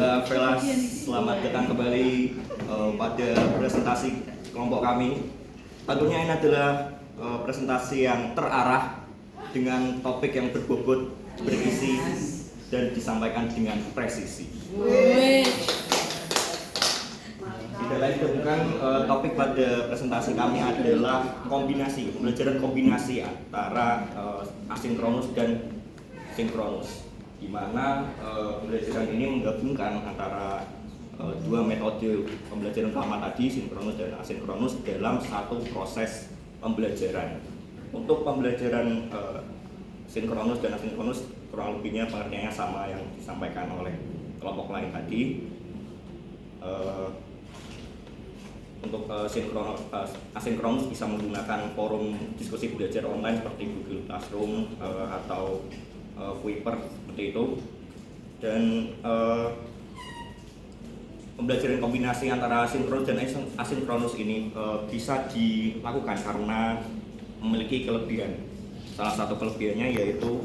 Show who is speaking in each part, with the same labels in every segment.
Speaker 1: Halo Velas, selamat datang kembali pada presentasi kelompok kami. Tentunya ini adalah presentasi yang terarah dengan topik yang berbobot, berisi, dan disampaikan dengan presisi. Tidak lain bukan topik pada presentasi kami adalah pembelajaran kombinasi antara asinkronus dan sinkronus, di mana pembelajaran ini menggabungkan antara dua metode pembelajaran utama tadi, sinkronus dan asinkronus, dalam satu proses pembelajaran. Untuk pembelajaran sinkronus dan asinkronus kurang lebihnya pengertiannya sama yang disampaikan oleh kelompok lain tadi. Untuk asinkronus bisa menggunakan forum diskusi belajar online seperti Google Classroom atau Kuiper seperti itu, dan pembelajaran kombinasi antara sinkronus dan asinkronus ini bisa dilakukan karena memiliki kelebihan. Salah satu kelebihannya yaitu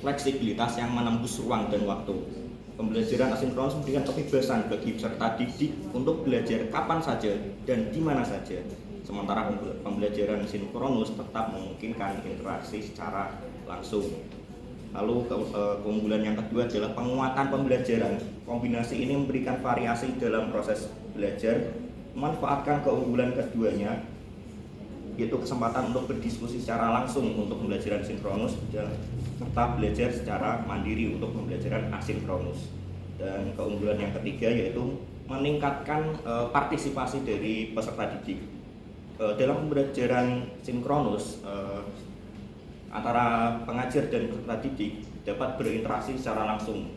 Speaker 1: fleksibilitas yang menembus ruang dan waktu. Pembelajaran asinkronus memberikan kebebasan bagi peserta didik untuk belajar kapan saja dan di mana saja. Sementara pembelajaran sinkronus tetap memungkinkan interaksi secara langsung. Lalu keunggulan yang kedua adalah penguatan pembelajaran. Kombinasi ini memberikan variasi dalam proses belajar. Memanfaatkan keunggulan keduanya, yaitu kesempatan untuk berdiskusi secara langsung untuk pembelajaran sinkronus dan serta belajar secara mandiri untuk pembelajaran asinkronus. Dan keunggulan yang ketiga yaitu meningkatkan partisipasi dari peserta didik. Dalam pembelajaran sinkronus, antara pengajar dan peserta didik dapat berinteraksi secara langsung,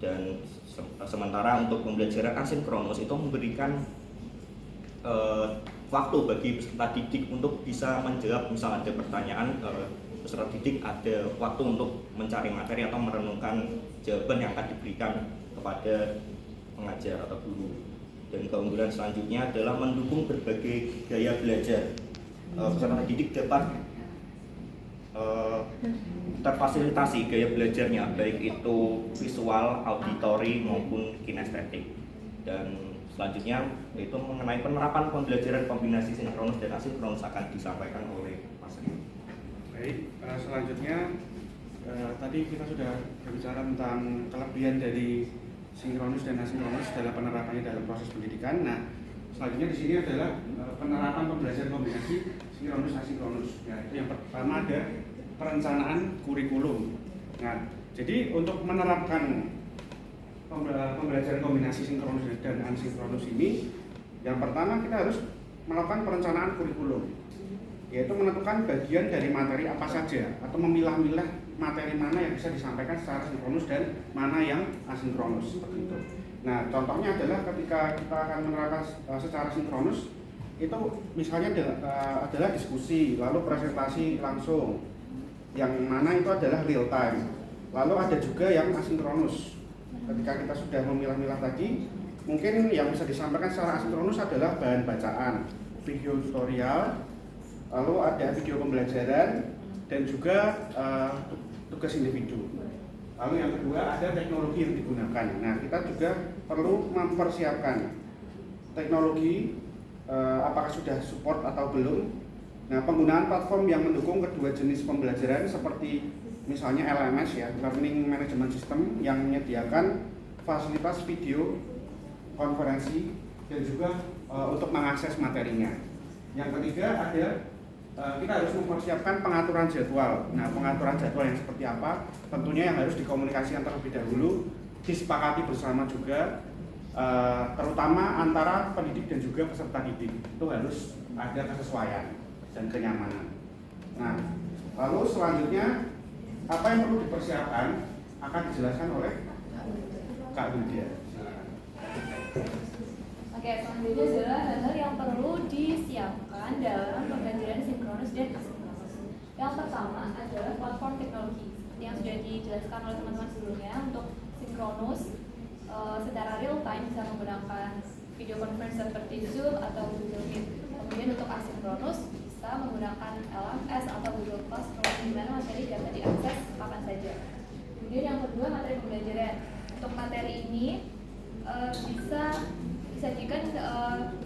Speaker 1: dan sementara untuk pembelajaran asinkronus itu memberikan waktu bagi peserta didik untuk bisa menjawab. Misal ada pertanyaan, peserta didik ada waktu untuk mencari materi atau merenungkan jawaban yang akan diberikan kepada pengajar atau guru. Dan keunggulan selanjutnya adalah mendukung berbagai gaya belajar. Peserta didik dapat terfasilitasi gaya belajarnya, baik itu visual, auditory maupun kinestetik. Dan selanjutnya yaitu mengenai penerapan pembelajaran kombinasi sinkronus dan asinkronus akan disampaikan oleh Mas Rio.
Speaker 2: Baik, selanjutnya tadi kita sudah berbicara tentang kelebihan dari sinkronus dan asinkronus dalam penerapannya dalam proses pendidikan. Nah, selanjutnya di sini adalah penerapan pembelajaran kombinasi sinkronus asinkronus. Ya, itu yang pertama ada perencanaan kurikulum. Nah, jadi untuk menerapkan pembelajaran kombinasi sinkronus dan asinkronus ini, yang pertama kita harus melakukan perencanaan kurikulum, yaitu menentukan bagian dari materi apa saja atau memilah-milah materi mana yang bisa disampaikan secara sinkronus dan mana yang asinkronus, seperti itu. Nah, contohnya adalah ketika kita akan menerapkan secara sinkronus, itu misalnya adalah diskusi, lalu presentasi langsung, yang mana itu adalah real time. Lalu ada juga yang asinkronus. Ketika kita sudah memilah-milah tadi, mungkin yang bisa disampaikan secara asinkronus adalah bahan bacaan, video tutorial, lalu ada video pembelajaran, dan juga tugas individu. Lalu yang kedua ada teknologi yang digunakan. Nah, kita juga perlu mempersiapkan teknologi, apakah sudah support atau belum. Nah, penggunaan platform yang mendukung kedua jenis pembelajaran seperti misalnya LMS ya, Learning Management System, yang menyediakan fasilitas video konferensi dan juga untuk mengakses materinya. Yang ketiga ada kita harus mempersiapkan pengaturan jadwal. Nah, pengaturan jadwal yang seperti apa? Tentunya yang harus dikomunikasikan terlebih dahulu, disepakati bersama juga, terutama antara pendidik dan juga peserta didik. Itu harus ada kesesuaian dan kenyamanan. Nah, lalu selanjutnya apa yang perlu dipersiapkan akan dijelaskan oleh Kak Widya.
Speaker 3: Oke, selanjutnya adalah hal-hal yang perlu disiapkan dalam pembelajaran sinkronus dan asinkronus. Yang pertama adalah platform teknologi, seperti yang sudah dijelaskan oleh teman-teman sebelumnya. Untuk sinkronus secara real time bisa menggunakan video conference seperti Zoom atau Google Meet. Kemudian untuk asinkronus bisa menggunakan LMS atau Google Classroom, di mana materi dapat diakses kapan saja. Kemudian yang kedua, materi pembelajaran. untuk materi ini bisa disajikan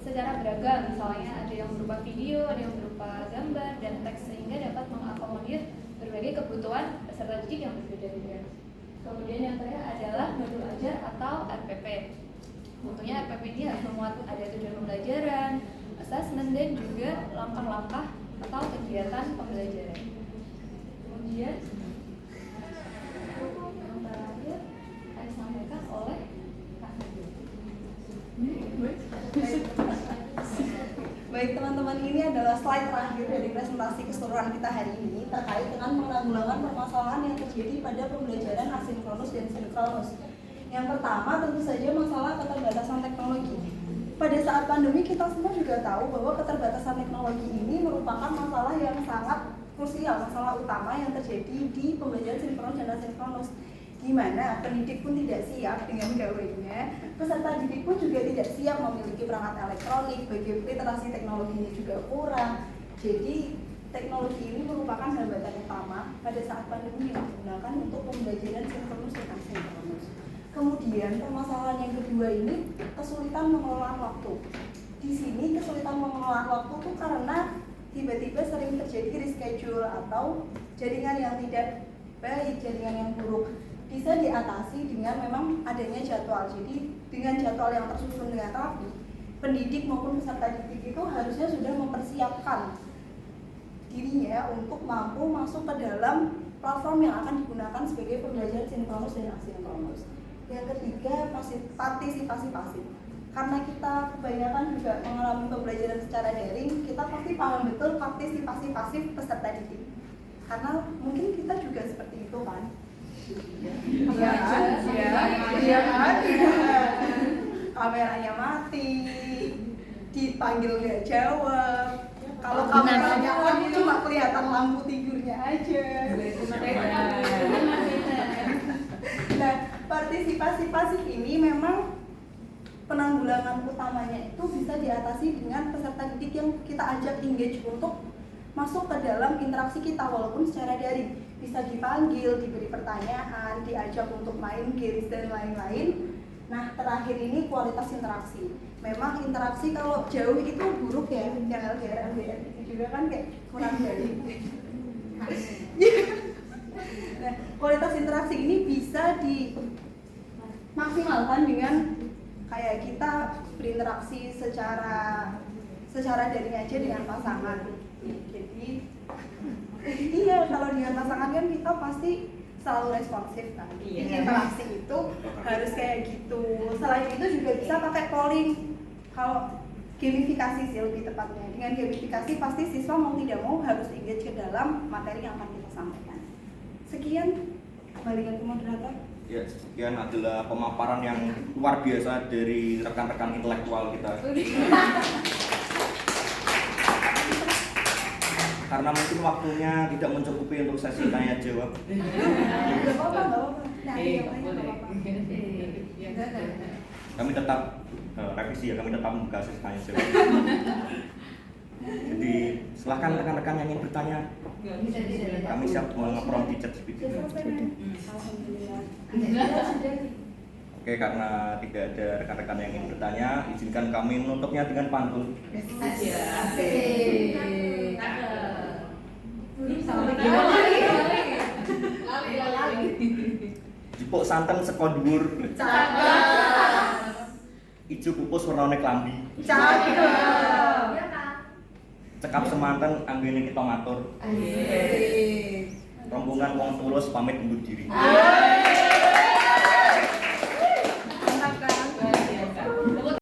Speaker 3: secara beragam, misalnya ada yang berupa video, ada yang berupa gambar dan teks, sehingga dapat mengakomodir berbagai kebutuhan peserta didik yang berbeda-beda. Kemudian yang terakhir adalah modul ajar atau RPP. Tentunya RPP ini harus memuat ada tujuan pembelajaran, assessment, dan juga langkah-langkah atau kegiatan pembelajaran. Kemudian yang terakhir akan disampaikan oleh Kak Nadia.
Speaker 4: Baik teman-teman, ini adalah slide terakhir dari presentasi keseluruhan kita hari ini terkait dengan penanggulangan permasalahan yang terjadi pada pembelajaran asinkronus dan sinkronus. Yang pertama tentu saja masalah keterbatasan teknologi. Pada saat pandemi kita semua juga tahu bahwa keterbatasan teknologi ini merupakan masalah yang sangat krusial, masalah utama yang terjadi di pembelajaran sinkronus dan asinkronus. Di mana pendidik pun tidak siap dengan gawainya, peserta didik pun juga tidak siap memiliki perangkat elektronik, bagi literasi teknologinya juga kurang. Jadi teknologi ini merupakan hambatan utama pada saat pandemi yang digunakan untuk pembelajaran sinkronus dan asinkronus. Kemudian permasalahan yang kedua ini kesulitan mengelola waktu. Di sini kesulitan mengelola waktu itu karena tiba-tiba sering terjadi reschedule atau jaringan yang tidak baik, jaringan yang buruk. Bisa diatasi dengan memang adanya jadwal. Jadi dengan jadwal yang tersusun dengan rapi, pendidik maupun peserta didik itu harusnya sudah mempersiapkan dirinya untuk mampu masuk ke dalam platform yang akan digunakan sebagai pembelajaran sinkronus dan asinkronus. Yang ketiga, partisipasi pasif. Karena kita kebanyakan juga mengalami pembelajaran secara daring, kita pasti paham betul partisipasi pasif peserta didik. Karena mungkin kita juga seperti itu kan. Iya kan? Kameranya mati, dipanggil nggak jawab. Kalau kameranya on cuma kelihatan lampu tidurnya aja. Nah, partisipasi pasif ini memang penanggulangan utamanya itu bisa diatasi dengan peserta didik yang kita ajak engage untuk masuk ke dalam interaksi kita walaupun secara daring. Bisa dipanggil, diberi pertanyaan, diajak untuk main games dan lain-lain. Nah, terakhir ini kualitas interaksi. Memang interaksi kalau jauh itu buruk ya, yang LDR itu juga kan kayak kurang baik. Nah, kualitas interaksi ini bisa dimaksimalkan dengan kayak kita berinteraksi secara daring aja dengan pasangan. Jadi iya, kalau dengan pasangan kan kita pasti selalu responsif kan. Interaksi itu harus kayak gitu. Selain itu juga bisa pakai polling. Kalau gamifikasi sih lebih tepatnya. Dengan gamifikasi pasti siswa mau tidak mau harus engage ke dalam materi yang akan kita sampaikan. Sekian, kembalikan ke moderator.
Speaker 1: Ya, sekian adalah pemaparan yang luar biasa dari rekan-rekan intelektual kita. Karena mungkin waktunya tidak mencukupi untuk sesi tanya jawab.
Speaker 4: Gak apa-apa.
Speaker 1: Kami tetap revisi ya, kami tetap membuka sesi tanya jawab. Jadi silahkan rekan-rekan yang ingin bertanya. Kami siap nge-prom di chat GPT.
Speaker 4: Alhamdulillah.
Speaker 1: Oke, karena tidak ada rekan-rekan yang ingin bertanya, izinkan kami menutupnya dengan pantun. Jipuk santen seko dhuwur. Ijo pupus wernane klambi. Cekap semanten anggene kita ngatur. Rombongan wong tulus pamit undur diri.